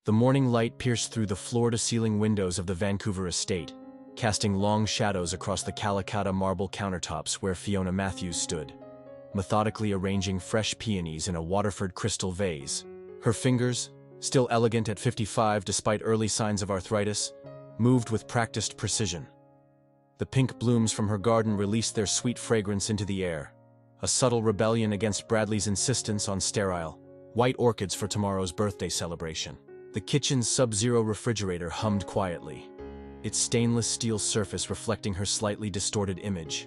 The morning light pierced through the floor-to-ceiling windows of the Vancouver estate, casting long shadows across the Calicut marble countertops where Fiona Matthews stood, methodically arranging fresh peonies in a Waterford crystal vase. Her fingers, still elegant at 55 despite early signs of arthritis, moved with practiced precision. The pink blooms from her garden released their sweet fragrance into the air, a subtle rebellion against Bradley's insistence on sterile, white orchids for tomorrow's birthday celebration. The kitchen's sub-zero refrigerator hummed quietly, its stainless steel surface reflecting her slightly distorted image.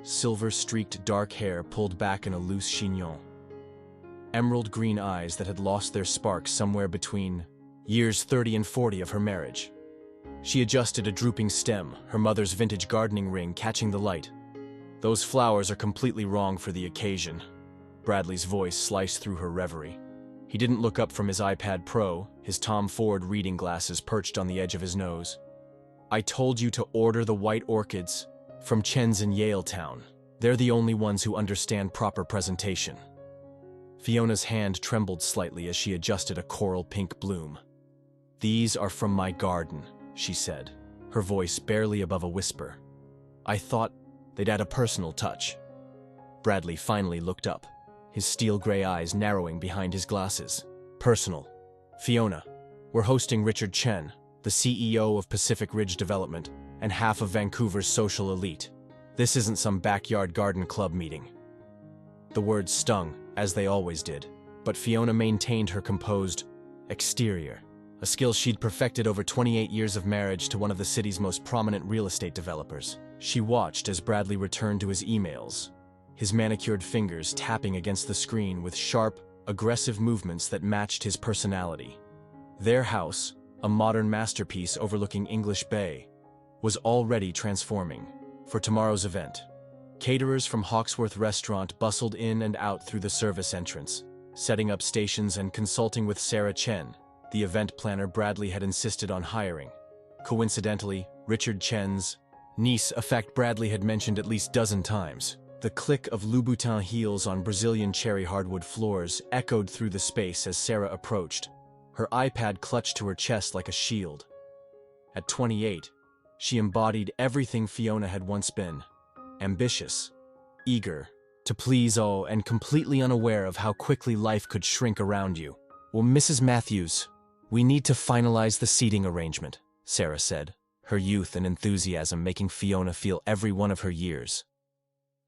Silver-streaked dark hair pulled back in a loose chignon. Emerald green eyes that had lost their spark somewhere between years 30 and 40 of her marriage. She adjusted a drooping stem, her mother's vintage gardening ring catching the light. "Those flowers are completely wrong for the occasion." Bradley's voice sliced through her reverie. He didn't look up from his iPad Pro, his Tom Ford reading glasses perched on the edge of his nose. "I told you to order the white orchids from Chen's in Yaletown. They're the only ones who understand proper presentation." Fiona's hand trembled slightly as she adjusted a coral pink bloom. "These are from my garden," she said, her voice barely above a whisper. "I thought they'd add a personal touch." Bradley finally looked up, his steel-gray eyes narrowing behind his glasses. "Personal. Fiona, we're hosting Richard Chen, the CEO of Pacific Ridge Development and half of Vancouver's social elite. This isn't some backyard garden club meeting." The words stung, as they always did, but Fiona maintained her composed exterior, a skill she'd perfected over 28 years of marriage to one of the city's most prominent real estate developers. She watched as Bradley returned to his emails, his manicured fingers tapping against the screen with sharp, aggressive movements that matched his personality. Their house, a modern masterpiece overlooking English Bay, was already transforming for tomorrow's event. Caterers from Hawksworth Restaurant bustled in and out through the service entrance, setting up stations and consulting with Sarah Chen, the event planner Bradley had insisted on hiring. Coincidentally, Richard Chen's niece, a fact Bradley had mentioned at least a dozen times. The click of Louboutin heels on Brazilian cherry hardwood floors echoed through the space as Sarah approached, her iPad clutched to her chest like a shield. At 28, she embodied everything Fiona had once been: ambitious, eager, to please all, and completely unaware of how quickly life could shrink around you. "Well, Mrs. Matthews, we need to finalize the seating arrangement," Sarah said, her youth and enthusiasm making Fiona feel every one of her years.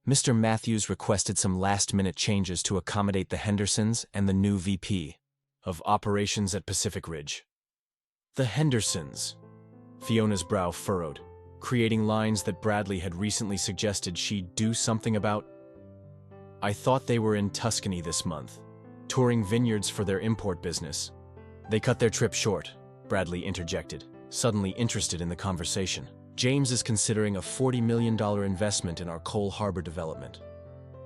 Mr. Matthews requested some last-minute changes to accommodate the Hendersons and the new VP of operations at Pacific Ridge. The Hendersons. Fiona's brow furrowed, creating lines that Bradley had recently suggested she do something about. "I thought they were in Tuscany this month, touring vineyards for their import business." "They cut their trip short," Bradley interjected, suddenly interested in the conversation. "James is considering a $40 million investment in our Cole Harbor development.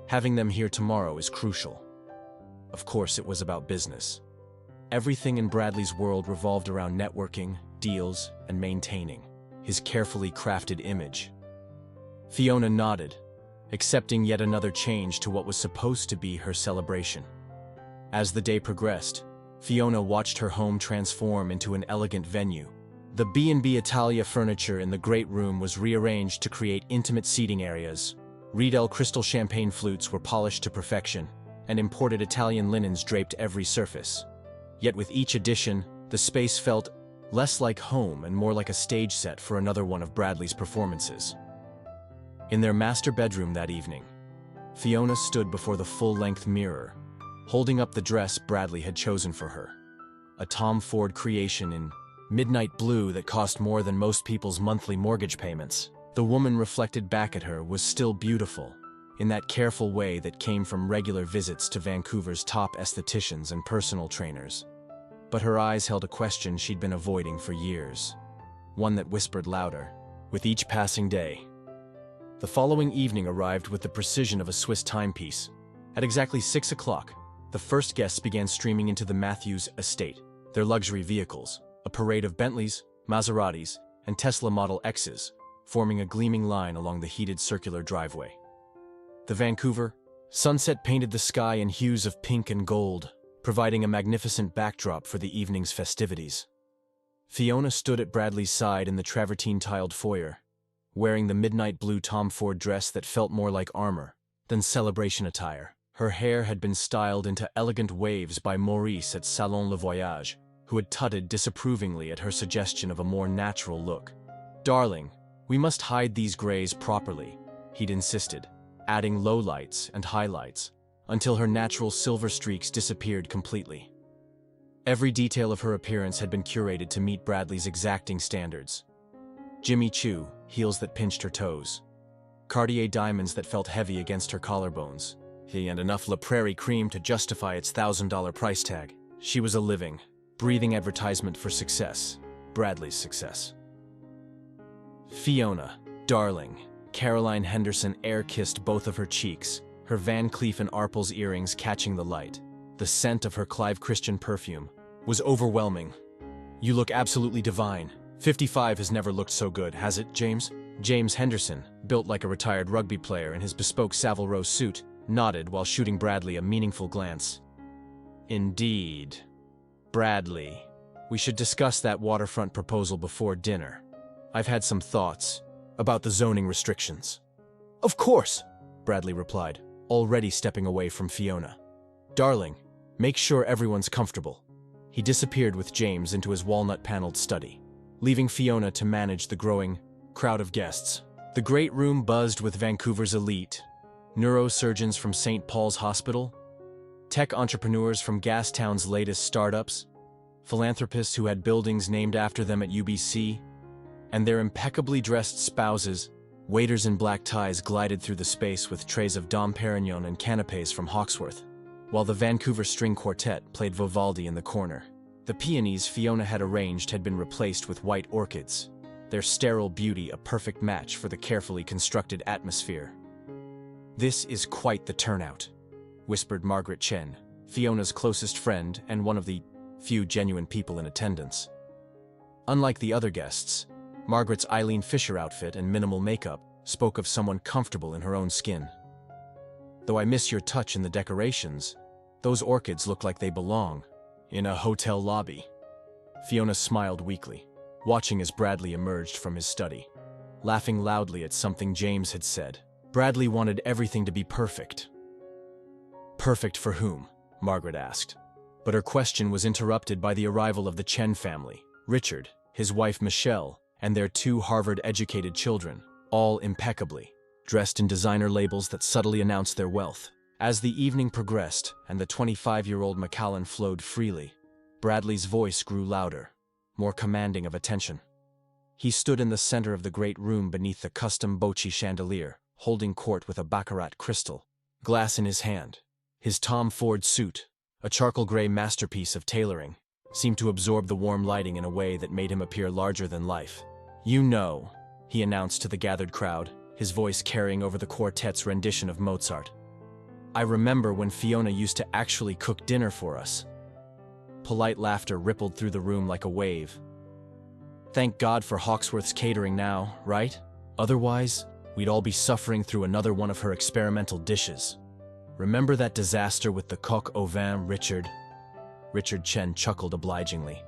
Having them here tomorrow is crucial." Of course, it was about business. Everything in Bradley's world revolved around networking, deals, and maintaining his carefully crafted image. Fiona nodded, accepting yet another change to what was supposed to be her celebration. As the day progressed, Fiona watched her home transform into an elegant venue. The B&B Italia furniture in the great room was rearranged to create intimate seating areas. Riedel crystal champagne flutes were polished to perfection, and imported Italian linens draped every surface. Yet with each addition, the space felt less like home and more like a stage set for another one of Bradley's performances. In their master bedroom that evening, Fiona stood before the full-length mirror, holding up the dress Bradley had chosen for her. A Tom Ford creation in midnight blue that cost more than most people's monthly mortgage payments. The woman reflected back at her was still beautiful, in that careful way that came from regular visits to Vancouver's top estheticians and personal trainers. But her eyes held a question she'd been avoiding for years, one that whispered louder with each passing day. The following evening arrived with the precision of a Swiss timepiece. At exactly 6 o'clock, the first guests began streaming into the Matthews estate, their luxury vehicles, a parade of Bentleys, Maseratis, and Tesla Model X's, forming a gleaming line along the heated circular driveway. The Vancouver sunset painted the sky in hues of pink and gold, providing a magnificent backdrop for the evening's festivities. Fiona stood at Bradley's side in the travertine-tiled foyer, wearing the midnight blue Tom Ford dress that felt more like armor than celebration attire. Her hair had been styled into elegant waves by Maurice at Salon Le Voyage, who had tutted disapprovingly at her suggestion of a more natural look. "Darling, we must hide these grays properly," he'd insisted, adding lowlights and highlights, until her natural silver streaks disappeared completely. Every detail of her appearance had been curated to meet Bradley's exacting standards. Jimmy Choo, heels that pinched her toes. Cartier diamonds that felt heavy against her collarbones. And enough La Prairie cream to justify its $1,000 price tag. She was a living, breathing advertisement for success. Bradley's success. "Fiona, darling." Caroline Henderson air-kissed both of her cheeks, her Van Cleef & Arpels earrings catching the light. The scent of her Clive Christian perfume was overwhelming. "You look absolutely divine. 55 has never looked so good, has it, James?" James Henderson, built like a retired rugby player in his bespoke Savile Row suit, nodded while shooting Bradley a meaningful glance. "Indeed. Bradley, we should discuss that waterfront proposal before dinner. I've had some thoughts about the zoning restrictions." "Of course," Bradley replied, already stepping away from Fiona. "Darling, make sure everyone's comfortable." He disappeared with James into his walnut-paneled study, leaving Fiona to manage the growing crowd of guests. The great room buzzed with Vancouver's elite, neurosurgeons from St. Paul's Hospital, tech entrepreneurs from Gastown's latest startups, philanthropists who had buildings named after them at UBC, and their impeccably dressed spouses. Waiters in black ties glided through the space with trays of Dom Perignon and canapés from Hawksworth, while the Vancouver String Quartet played Vivaldi in the corner. The peonies Fiona had arranged had been replaced with white orchids, their sterile beauty a perfect match for the carefully constructed atmosphere. "This is quite the turnout," whispered Margaret Chen, Fiona's closest friend and one of the few genuine people in attendance. Unlike the other guests, Margaret's Eileen Fisher outfit and minimal makeup spoke of someone comfortable in her own skin. "Though I miss your touch in the decorations, those orchids look like they belong in a hotel lobby." Fiona smiled weakly, watching as Bradley emerged from his study, laughing loudly at something James had said. Bradley wanted everything to be perfect. "Perfect for whom?" Margaret asked. But her question was interrupted by the arrival of the Chen family, Richard, his wife Michelle, and their 2 Harvard-educated children, all impeccably dressed in designer labels that subtly announced their wealth. As the evening progressed and the 25-year-old Macallan flowed freely, Bradley's voice grew louder, more commanding of attention. He stood in the center of the great room beneath the custom Bocci chandelier, holding court with a baccarat crystal glass in his hand. His Tom Ford suit, a charcoal gray masterpiece of tailoring, seemed to absorb the warm lighting in a way that made him appear larger than life. "You know," he announced to the gathered crowd, his voice carrying over the quartet's rendition of Mozart. "I remember when Fiona used to actually cook dinner for us." Polite laughter rippled through the room like a wave. "Thank God for Hawksworth's catering now, right? Otherwise, we'd all be suffering through another one of her experimental dishes. Remember that disaster with the coq au vin, Richard?" Richard Chen chuckled obligingly,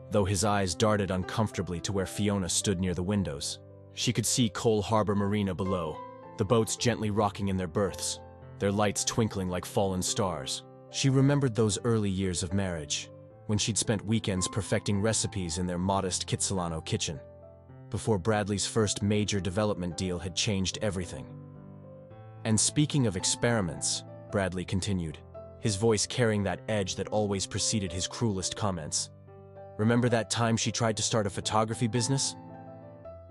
though his eyes darted uncomfortably to where Fiona stood near the windows. She could see Cole Harbor Marina below, the boats gently rocking in their berths, their lights twinkling like fallen stars. She remembered those early years of marriage, when she'd spent weekends perfecting recipes in their modest Kitsilano kitchen, before Bradley's first major development deal had changed everything. "And speaking of experiments," Bradley continued, his voice carrying that edge that always preceded his cruelest comments. "Remember that time she tried to start a photography business?"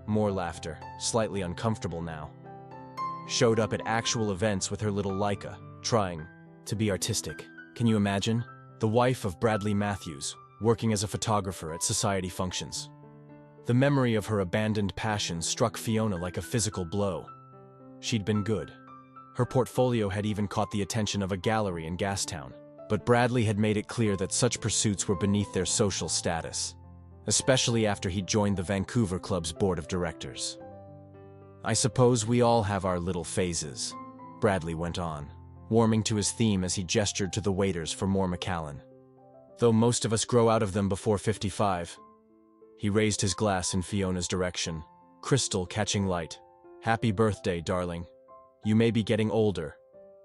More laughter, slightly uncomfortable now. "Showed up at actual events with her little Leica, trying to be artistic. Can you imagine? The wife of Bradley Matthews, working as a photographer at society functions." The memory of her abandoned passion struck Fiona like a physical blow. She'd been good. Her portfolio had even caught the attention of a gallery in Gastown, but Bradley had made it clear that such pursuits were beneath their social status, especially after he'd joined the Vancouver Club's board of directors. "I suppose we all have our little phases," Bradley went on, warming to his theme as he gestured to the waiters for more Macallan. though most of us grow out of them before 55. He raised his glass in Fiona's direction, crystal catching light. Happy birthday, darling. You may be getting older,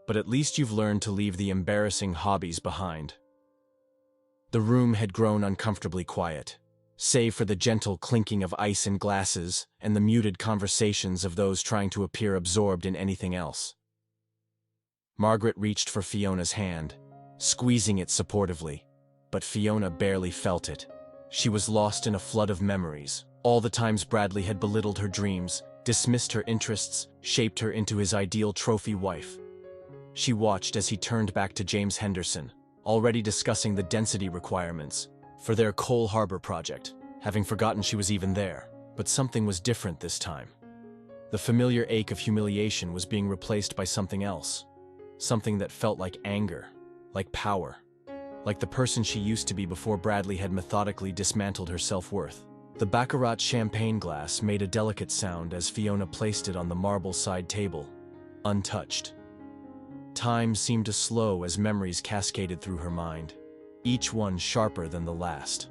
but at least you've learned to leave the embarrassing hobbies behind. The room had grown uncomfortably quiet, save for the gentle clinking of ice in glasses and the muted conversations of those trying to appear absorbed in anything else. Margaret reached for Fiona's hand, squeezing it supportively, but Fiona barely felt it. She was lost in a flood of memories, all the times Bradley had belittled her dreams, dismissed her interests, shaped her into his ideal trophy wife. She watched as he turned back to James Henderson, already discussing the density requirements for their Coal Harbor project, having forgotten she was even there. But something was different this time. The familiar ache of humiliation was being replaced by something else. Something that felt like anger, like power, like the person she used to be before Bradley had methodically dismantled her self-worth. The Baccarat champagne glass made a delicate sound as Fiona placed it on the marble side table, untouched. Time seemed to slow as memories cascaded through her mind, each one sharper than the last.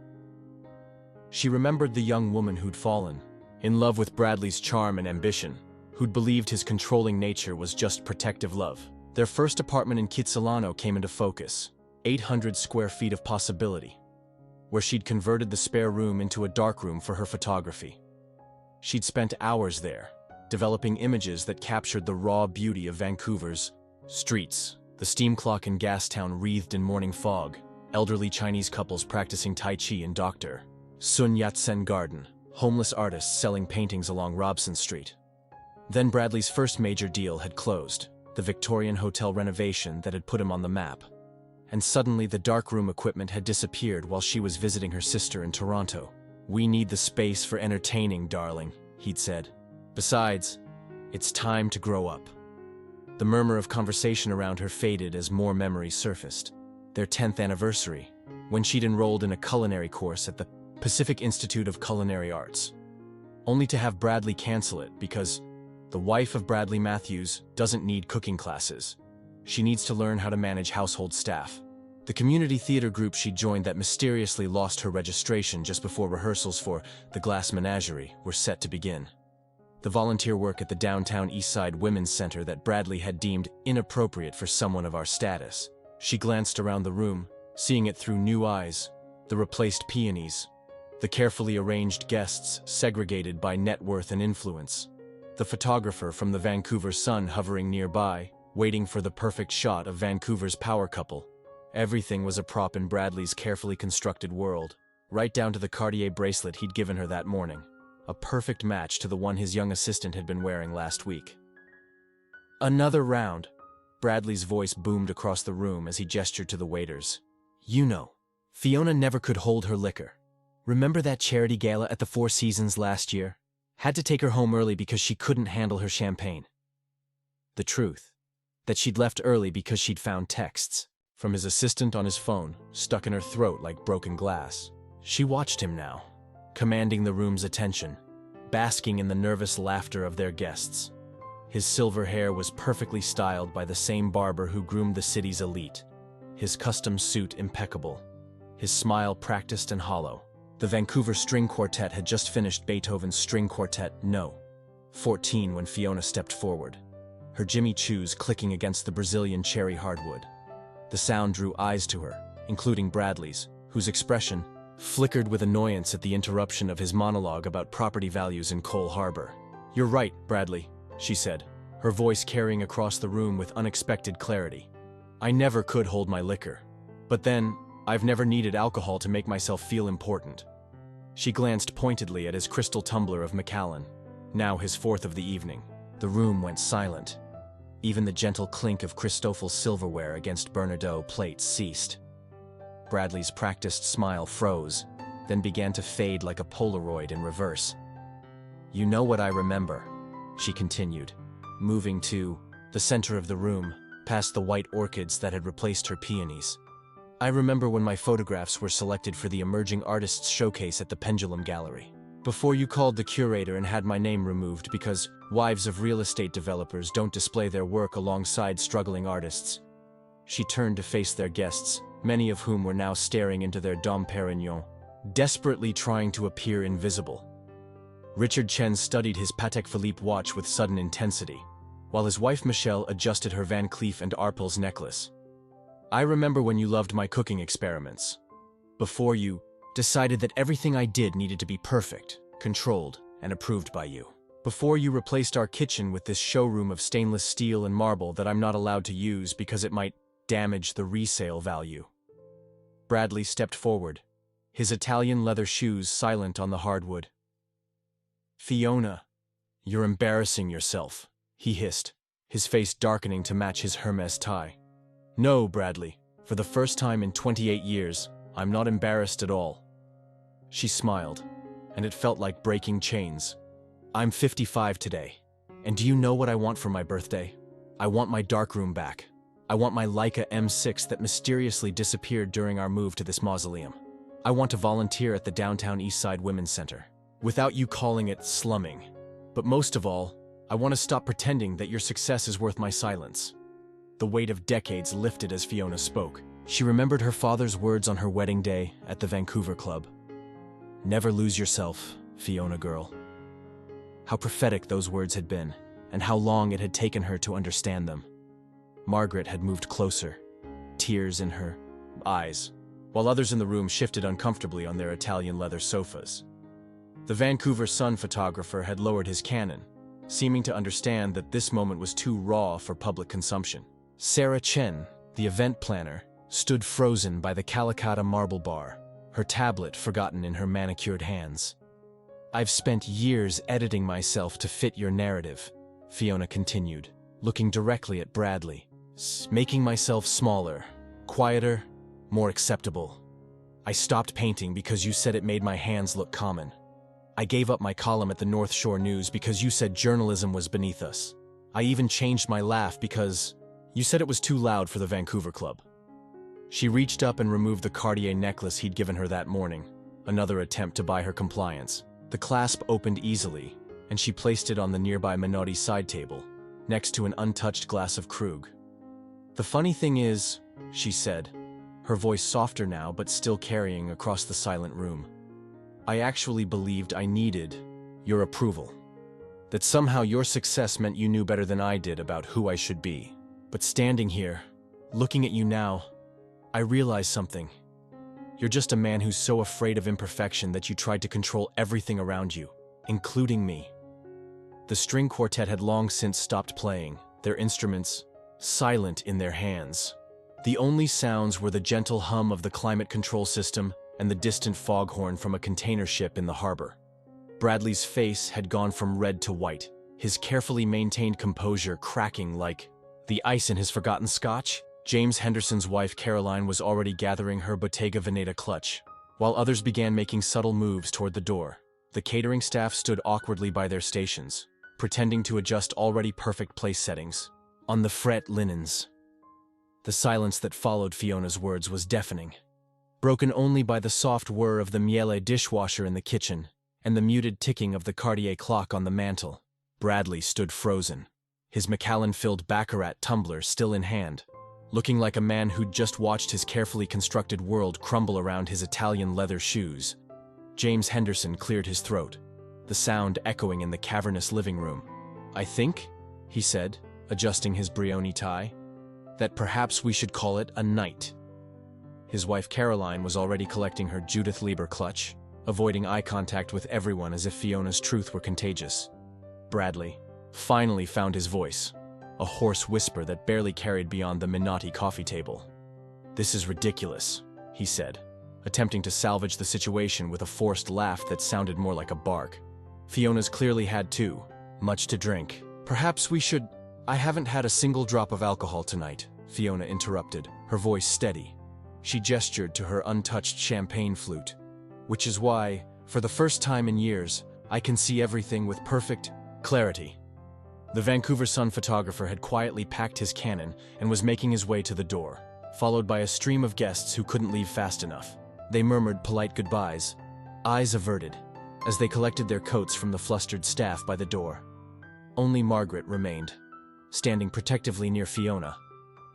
She remembered the young woman who'd fallen, in love with Bradley's charm and ambition, who'd believed his controlling nature was just protective love. Their first apartment in Kitsilano came into focus, 800 square feet of possibility, where she'd converted the spare room into a darkroom for her photography. She'd spent hours there, developing images that captured the raw beauty of Vancouver's streets, the steam clock in Gastown wreathed in morning fog, elderly Chinese couples practicing Tai Chi in Dr. Sun Yat-sen Garden, homeless artists selling paintings along Robson Street. Then Bradley's first major deal had closed, the Victorian hotel renovation that had put him on the map. And suddenly the darkroom equipment had disappeared while she was visiting her sister in Toronto. "We need the space for entertaining, darling," he'd said. "Besides, it's time to grow up." The murmur of conversation around her faded as more memories surfaced. Their 10th anniversary, when she'd enrolled in a culinary course at the Pacific Institute of Culinary Arts, only to have Bradley cancel it because the wife of Bradley Matthews doesn't need cooking classes. She needs to learn how to manage household staff. The community theater group she joined that mysteriously lost her registration just before rehearsals for The Glass Menagerie were set to begin. The volunteer work at the downtown Eastside Women's Center that Bradley had deemed inappropriate for someone of our status. She glanced around the room, seeing it through new eyes. The replaced peonies, the carefully arranged guests segregated by net worth and influence, the photographer from the Vancouver Sun hovering nearby, waiting for the perfect shot of Vancouver's power couple. Everything was a prop in Bradley's carefully constructed world, right down to the Cartier bracelet he'd given her that morning. A perfect match to the one his young assistant had been wearing last week. "Another round," Bradley's voice boomed across the room as he gestured to the waiters. "You know, Fiona never could hold her liquor. Remember that charity gala at the Four Seasons last year? Had to take her home early because she couldn't handle her champagne." The truth, that she'd left early because she'd found texts from his assistant on his phone, stuck in her throat like broken glass. She watched him now, commanding the room's attention, basking in the nervous laughter of their guests. His silver hair was perfectly styled by the same barber who groomed the city's elite, his custom suit impeccable, his smile practiced and hollow. The Vancouver String Quartet had just finished Beethoven's String Quartet No. 14 when Fiona stepped forward, her Jimmy Choos clicking against the Brazilian cherry hardwood. The sound drew eyes to her, including Bradley's, whose expression flickered with annoyance at the interruption of his monologue about property values in Coal Harbor. "You're right, Bradley," she said, her voice carrying across the room with unexpected clarity. "I never could hold my liquor. But then, I've never needed alcohol to make myself feel important." She glanced pointedly at his crystal tumbler of Macallan, now his fourth of the evening. The room went silent. Even the gentle clink of Christoffel's silverware against Bernardeau plates ceased. Bradley's practiced smile froze, then began to fade like a Polaroid in reverse. "You know what I remember," she continued, moving to the center of the room, past the white orchids that had replaced her peonies. "I remember when my photographs were selected for the Emerging Artists Showcase at the Pendulum Gallery. Before you called the curator and had my name removed because wives of real estate developers don't display their work alongside struggling artists." She turned to face their guests, many of whom were now staring into their Dom Perignon, desperately trying to appear invisible. Richard Chen studied his Patek Philippe watch with sudden intensity, while his wife Michelle adjusted her Van Cleef and Arpels necklace. "I remember when you loved my cooking experiments. Before you decided that everything I did needed to be perfect, controlled, and approved by you. Before you replaced our kitchen with this showroom of stainless steel and marble that I'm not allowed to use because it might damage the resale value." Bradley stepped forward, his Italian leather shoes silent on the hardwood. "Fiona, you're embarrassing yourself," he hissed, his face darkening to match his Hermes tie. "No, Bradley, for the first time in 28 years, I'm not embarrassed at all." She smiled, and it felt like breaking chains. "I'm 55 today, and do you know what I want for my birthday? I want my darkroom back. I want my Leica M6 that mysteriously disappeared during our move to this mausoleum. I want to volunteer at the downtown Eastside Women's Center, without you calling it slumming. But most of all, I want to stop pretending that your success is worth my silence." The weight of decades lifted as Fiona spoke. She remembered her father's words on her wedding day at the Vancouver Club. "Never lose yourself, Fiona girl." How prophetic those words had been, and how long it had taken her to understand them. Margaret had moved closer, tears in her eyes, while others in the room shifted uncomfortably on their Italian leather sofas. The Vancouver Sun photographer had lowered his Canon, seeming to understand that this moment was too raw for public consumption. Sarah Chen, the event planner, stood frozen by the Calicut marble bar, her tablet forgotten in her manicured hands. "I've spent years editing myself to fit your narrative," Fiona continued, looking directly at Bradley. "Making myself smaller, quieter, more acceptable. I stopped painting because you said it made my hands look common. I gave up my column at the North Shore News because you said journalism was beneath us. I even changed my laugh because you said it was too loud for the Vancouver Club." She reached up and removed the Cartier necklace he'd given her that morning, another attempt to buy her compliance. The clasp opened easily, and she placed it on the nearby Minotti side table, next to an untouched glass of Krug. "The funny thing is," she said, her voice softer now but still carrying across the silent room, "I actually believed I needed your approval. That somehow your success meant you knew better than I did about who I should be. But standing here, looking at you now, I realize something. You're just a man who's so afraid of imperfection that you tried to control everything around you, including me." The string quartet had long since stopped playing, their instruments silent in their hands. The only sounds were the gentle hum of the climate control system and the distant foghorn from a container ship in the harbor. Bradley's face had gone from red to white, his carefully maintained composure cracking like the ice in his forgotten scotch. James Henderson's wife Caroline was already gathering her Bottega Veneta clutch, while others began making subtle moves toward the door. The catering staff stood awkwardly by their stations, pretending to adjust already perfect place settings on the fret linens. The silence that followed Fiona's words was deafening, broken only by the soft whir of the Miele dishwasher in the kitchen and the muted ticking of the Cartier clock on the mantel. Bradley stood frozen, his Macallan-filled Baccarat tumbler still in hand, looking like a man who'd just watched his carefully constructed world crumble around his Italian leather shoes. James Henderson cleared his throat, the sound echoing in the cavernous living room. "I think," he said, adjusting his Brioni tie, "that perhaps we should call it a night." His wife Caroline was already collecting her Judith Lieber clutch, avoiding eye contact with everyone as if Fiona's truth were contagious. Bradley finally found his voice, a hoarse whisper that barely carried beyond the Minotti coffee table. "This is ridiculous," he said, attempting to salvage the situation with a forced laugh that sounded more like a bark. Fiona's clearly had too much to drink. "Perhaps we should—" "I haven't had a single drop of alcohol tonight," Fiona interrupted, her voice steady. She gestured to her untouched champagne flute. "Which is why, for the first time in years, I can see everything with perfect clarity." The Vancouver Sun photographer had quietly packed his Canon and was making his way to the door, followed by a stream of guests who couldn't leave fast enough. They murmured polite goodbyes, eyes averted, as they collected their coats from the flustered staff by the door. Only Margaret remained, standing protectively near Fiona,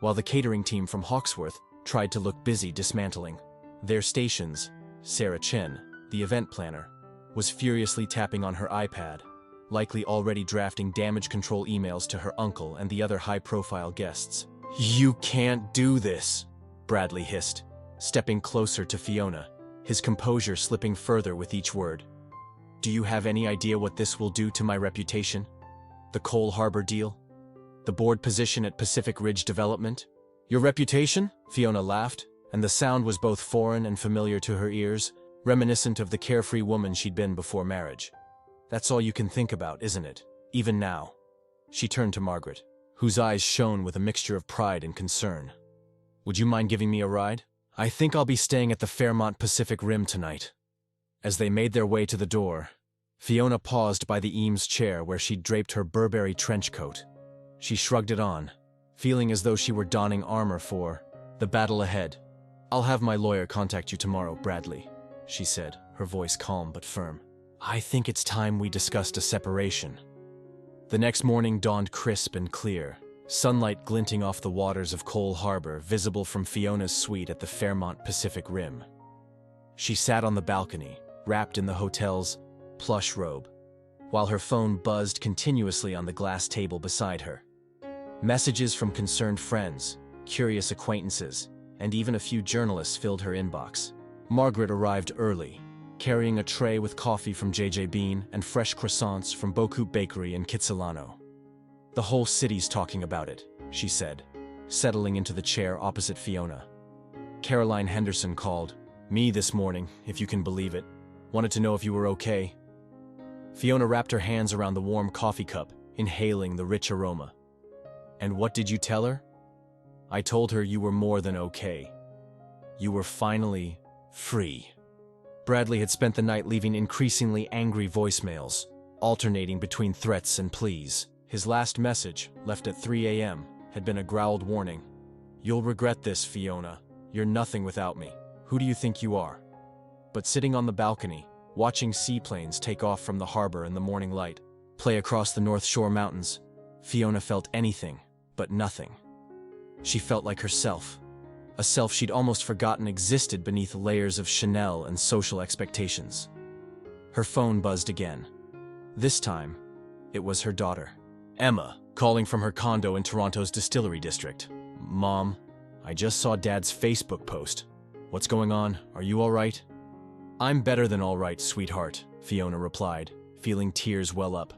while the catering team from Hawksworth tried to look busy dismantling. Their stations, Sarah Chen, the event planner, was furiously tapping on her iPad, likely already drafting damage control emails to her uncle and the other high-profile guests. "You can't do this," Bradley hissed, stepping closer to Fiona, his composure slipping further with each word. "Do you have any idea what this will do to my reputation? The Cole Harbor deal? The board position at Pacific Ridge Development? Your reputation?" Fiona laughed, and the sound was both foreign and familiar to her ears, reminiscent of the carefree woman she'd been before marriage. "That's all you can think about, isn't it? Even now?" She turned to Margaret, whose eyes shone with a mixture of pride and concern. "Would you mind giving me a ride? I think I'll be staying at the Fairmont Pacific Rim tonight." As they made their way to the door, Fiona paused by the Eames chair where she'd draped her Burberry trench coat. She shrugged it on, feeling as though she were donning armor for the battle ahead. "I'll have my lawyer contact you tomorrow, Bradley," she said, her voice calm but firm. "I think it's time we discussed a separation." The next morning dawned crisp and clear, sunlight glinting off the waters of Cole Harbor, visible from Fiona's suite at the Fairmont Pacific Rim. She sat on the balcony, wrapped in the hotel's plush robe, while her phone buzzed continuously on the glass table beside her. Messages from concerned friends, curious acquaintances, and even a few journalists filled her inbox. Margaret arrived early, carrying a tray with coffee from JJ Bean and fresh croissants from Bocoup Bakery in Kitsilano. "The whole city's talking about it," she said, settling into the chair opposite Fiona. "Caroline Henderson called me this morning, if you can believe it. Wanted to know if you were okay." Fiona wrapped her hands around the warm coffee cup, inhaling the rich aroma. "And what did you tell her?" "I told her you were more than okay. You were finally free." Bradley had spent the night leaving increasingly angry voicemails, alternating between threats and pleas. His last message, left at 3 a.m., had been a growled warning. "You'll regret this, Fiona. You're nothing without me. Who do you think you are?" But sitting on the balcony, watching seaplanes take off from the harbor in the morning light, play across the North Shore mountains, Fiona felt anything but nothing. She felt like herself, a self she'd almost forgotten existed beneath layers of Chanel and social expectations. Her phone buzzed again. This time, it was her daughter, Emma, calling from her condo in Toronto's Distillery District. "Mom, I just saw Dad's Facebook post. What's going on? Are you all right?" "I'm better than all right, sweetheart," Fiona replied, feeling tears well up.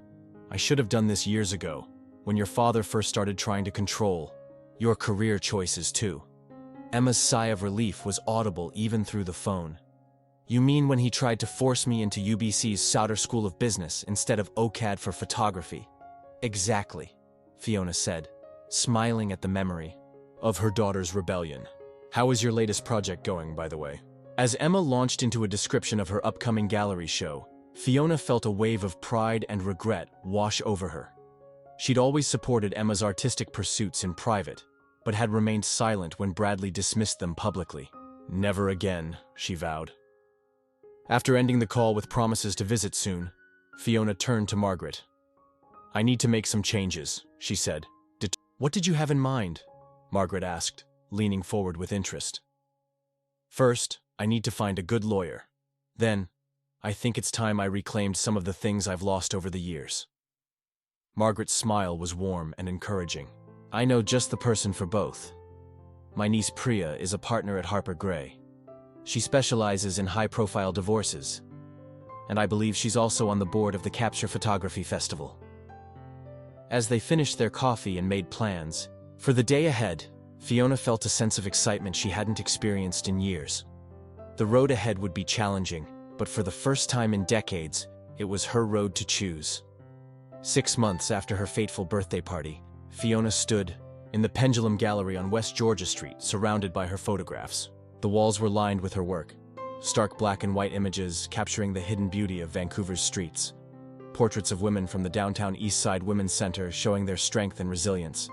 "I should have done this years ago, when your father first started trying to control your career choices too." Emma's sigh of relief was audible even through the phone. "You mean when he tried to force me into UBC's Sauder School of Business instead of OCAD for photography?" "Exactly," Fiona said, smiling at the memory of her daughter's rebellion. "How is your latest project going, by the way?" As Emma launched into a description of her upcoming gallery show, Fiona felt a wave of pride and regret wash over her. She'd always supported Emma's artistic pursuits in private, but had remained silent when Bradley dismissed them publicly. "Never again," she vowed. After ending the call with promises to visit soon, Fiona turned to Margaret. "I need to make some changes," she said. "What did you have in mind?" Margaret asked, leaning forward with interest. "First, I need to find a good lawyer. Then, I think it's time I reclaimed some of the things I've lost over the years." Margaret's smile was warm and encouraging. "I know just the person for both. My niece Priya is a partner at Harper Gray. She specializes in high-profile divorces, and I believe she's also on the board of the Capture Photography Festival." As they finished their coffee and made plans for the day ahead, Fiona felt a sense of excitement she hadn't experienced in years. The road ahead would be challenging, but for the first time in decades, it was her road to choose. 6 months after her fateful birthday party, Fiona stood in the Pendulum Gallery on West Georgia Street, surrounded by her photographs. The walls were lined with her work, stark black and white images capturing the hidden beauty of Vancouver's streets. Portraits of women from the downtown East Side Women's Center showing their strength and resilience,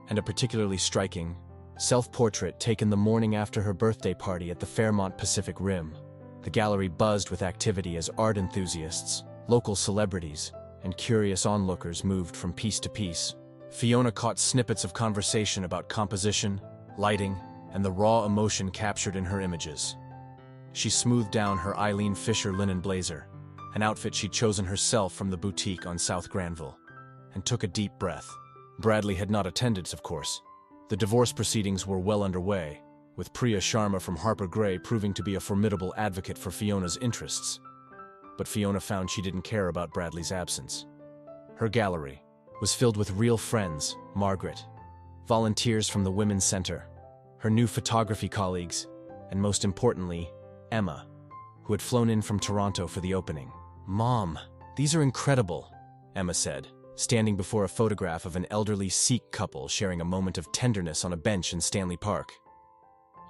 and a particularly striking self-portrait taken the morning after her birthday party at the Fairmont Pacific Rim. The gallery buzzed with activity as art enthusiasts, local celebrities, and curious onlookers moved from piece to piece. Fiona caught snippets of conversation about composition, lighting, and the raw emotion captured in her images. She smoothed down her Eileen Fisher linen blazer, an outfit she'd chosen herself from the boutique on South Granville, and took a deep breath. Bradley had not attended, of course. The divorce proceedings were well underway, with Priya Sharma from Harper Gray proving to be a formidable advocate for Fiona's interests. But Fiona found she didn't care about Bradley's absence. Her gallery was filled with real friends: Margaret, volunteers from the Women's Center, her new photography colleagues, and most importantly, Emma, who had flown in from Toronto for the opening. "Mom, these are incredible," Emma said, standing before a photograph of an elderly Sikh couple sharing a moment of tenderness on a bench in Stanley Park.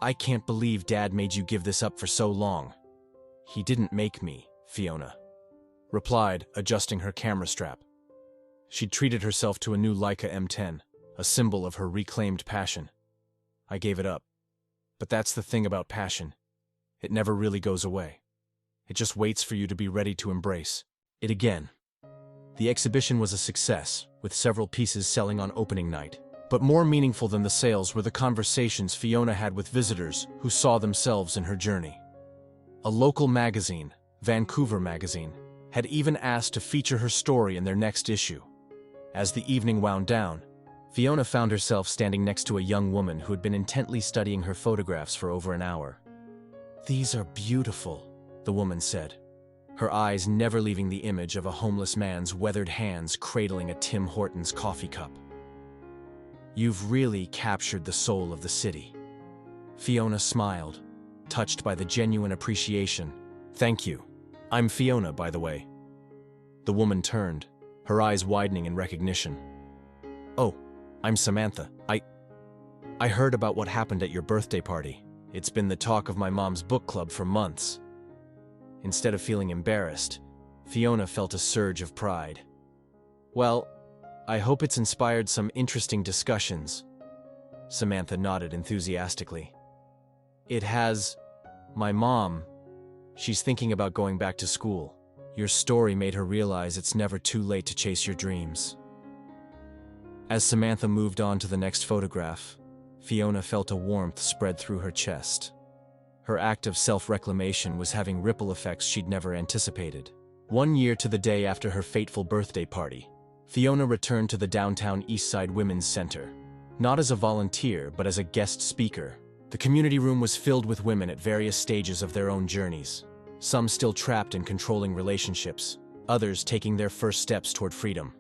"I can't believe Dad made you give this up for so long." "He didn't make me," Fiona replied, adjusting her camera strap. She'd treated herself to a new Leica M10, a symbol of her reclaimed passion. "I gave it up. But that's the thing about passion. It never really goes away. It just waits for you to be ready to embrace it again." The exhibition was a success, with several pieces selling on opening night. But more meaningful than the sales were the conversations Fiona had with visitors who saw themselves in her journey. A local magazine, Vancouver Magazine, had even asked to feature her story in their next issue. As the evening wound down, Fiona found herself standing next to a young woman who had been intently studying her photographs for over an hour. "These are beautiful," the woman said, her eyes never leaving the image of a homeless man's weathered hands cradling a Tim Hortons coffee cup. "You've really captured the soul of the city." Fiona smiled, touched by the genuine appreciation. "Thank you. I'm Fiona, by the way." The woman turned, her eyes widening in recognition. "Oh, I'm Samantha. I heard about what happened at your birthday party. It's been the talk of my mom's book club for months." Instead of feeling embarrassed, Fiona felt a surge of pride. "Well, I hope it's inspired some interesting discussions." Samantha nodded enthusiastically. "It has. My mom, she's thinking about going back to school. Your story made her realize it's never too late to chase your dreams." As Samantha moved on to the next photograph, Fiona felt a warmth spread through her chest. Her act of self-reclamation was having ripple effects she'd never anticipated. 1 year to the day after her fateful birthday party, Fiona returned to the downtown Eastside Women's Center, not as a volunteer but as a guest speaker. The community room was filled with women at various stages of their own journeys, some still trapped in controlling relationships, others taking their first steps toward freedom.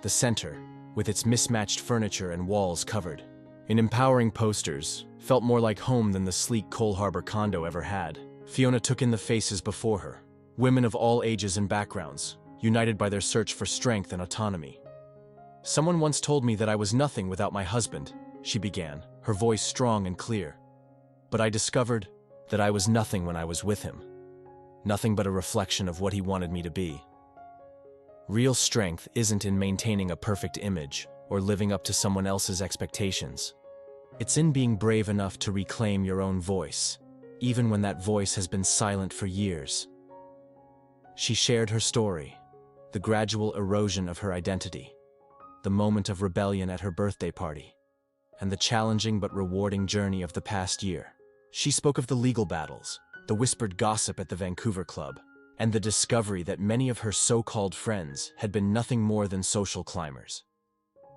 The center, with its mismatched furniture and walls covered in empowering posters, felt more like home than the sleek Cole Harbor condo ever had. Fiona took in the faces before her, women of all ages and backgrounds, united by their search for strength and autonomy. "Someone once told me that I was nothing without my husband," she began, her voice strong and clear. "But I discovered that I was nothing when I was with him. Nothing but a reflection of what he wanted me to be." Real strength isn't in maintaining a perfect image or living up to someone else's expectations. It's in being brave enough to reclaim your own voice, even when that voice has been silent for years. She shared her story, the gradual erosion of her identity, the moment of rebellion at her birthday party, and the challenging but rewarding journey of the past year. She spoke of the legal battles, the whispered gossip at the Vancouver club, and the discovery that many of her so-called friends had been nothing more than social climbers.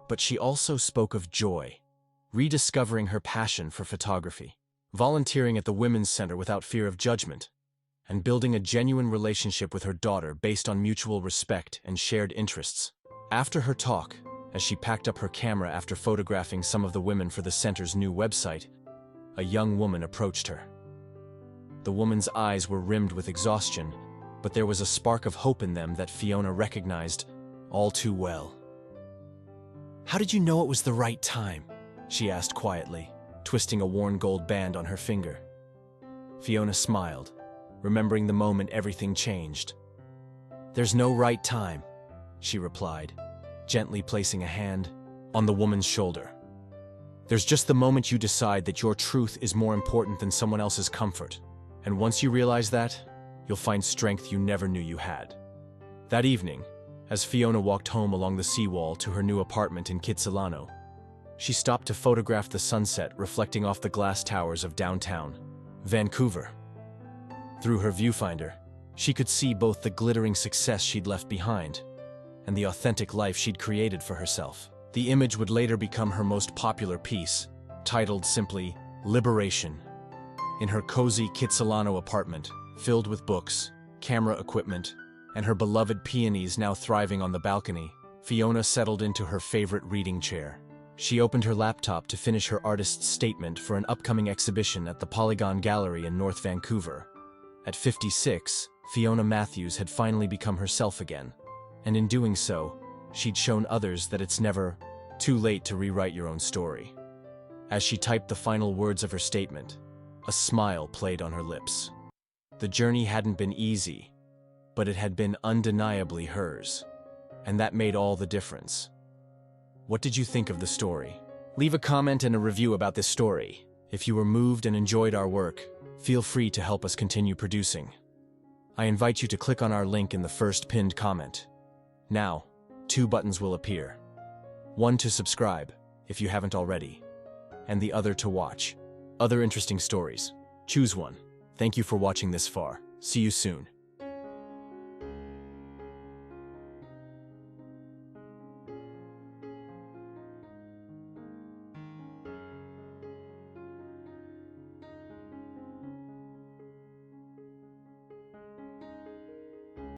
But she also spoke of joy, rediscovering her passion for photography, volunteering at the Women's Center without fear of judgment, and building a genuine relationship with her daughter based on mutual respect and shared interests. After her talk, as she packed up her camera after photographing some of the women for the center's new website, a young woman approached her. The woman's eyes were rimmed with exhaustion, but there was a spark of hope in them that Fiona recognized all too well. "How did you know it was the right time?" she asked quietly, twisting a worn gold band on her finger. Fiona smiled, remembering the moment everything changed. "There's no right time," she replied, gently placing a hand on the woman's shoulder. "There's just the moment you decide that your truth is more important than someone else's comfort. And once you realize that, you'll find strength you never knew you had." That evening, as Fiona walked home along the seawall to her new apartment in Kitsilano, She stopped to photograph the sunset reflecting off the glass towers of downtown Vancouver. Through her viewfinder, she could see both the glittering success she'd left behind and the authentic life she'd created for herself. The image would later become her most popular piece, titled simply Liberation. In her cozy Kitsilano apartment, filled with books, camera equipment, and her beloved peonies now thriving on the balcony, Fiona settled into her favorite reading chair. She opened her laptop to finish her artist's statement for an upcoming exhibition at the Polygon Gallery in North Vancouver. At 56, Fiona Matthews had finally become herself again, and in doing so, she'd shown others that it's never too late to rewrite your own story. As she typed the final words of her statement, a smile played on her lips. The journey hadn't been easy, but it had been undeniably hers, and that made all the difference. What did you think of the story? Leave a comment and a review about this story. If you were moved and enjoyed our work, feel free to help us continue producing. I invite you to click on our link in the first pinned comment. Now, 2 buttons will appear. One to subscribe, if you haven't already, and the other to watch other interesting stories. Choose one. Thank you for watching this far. See you soon.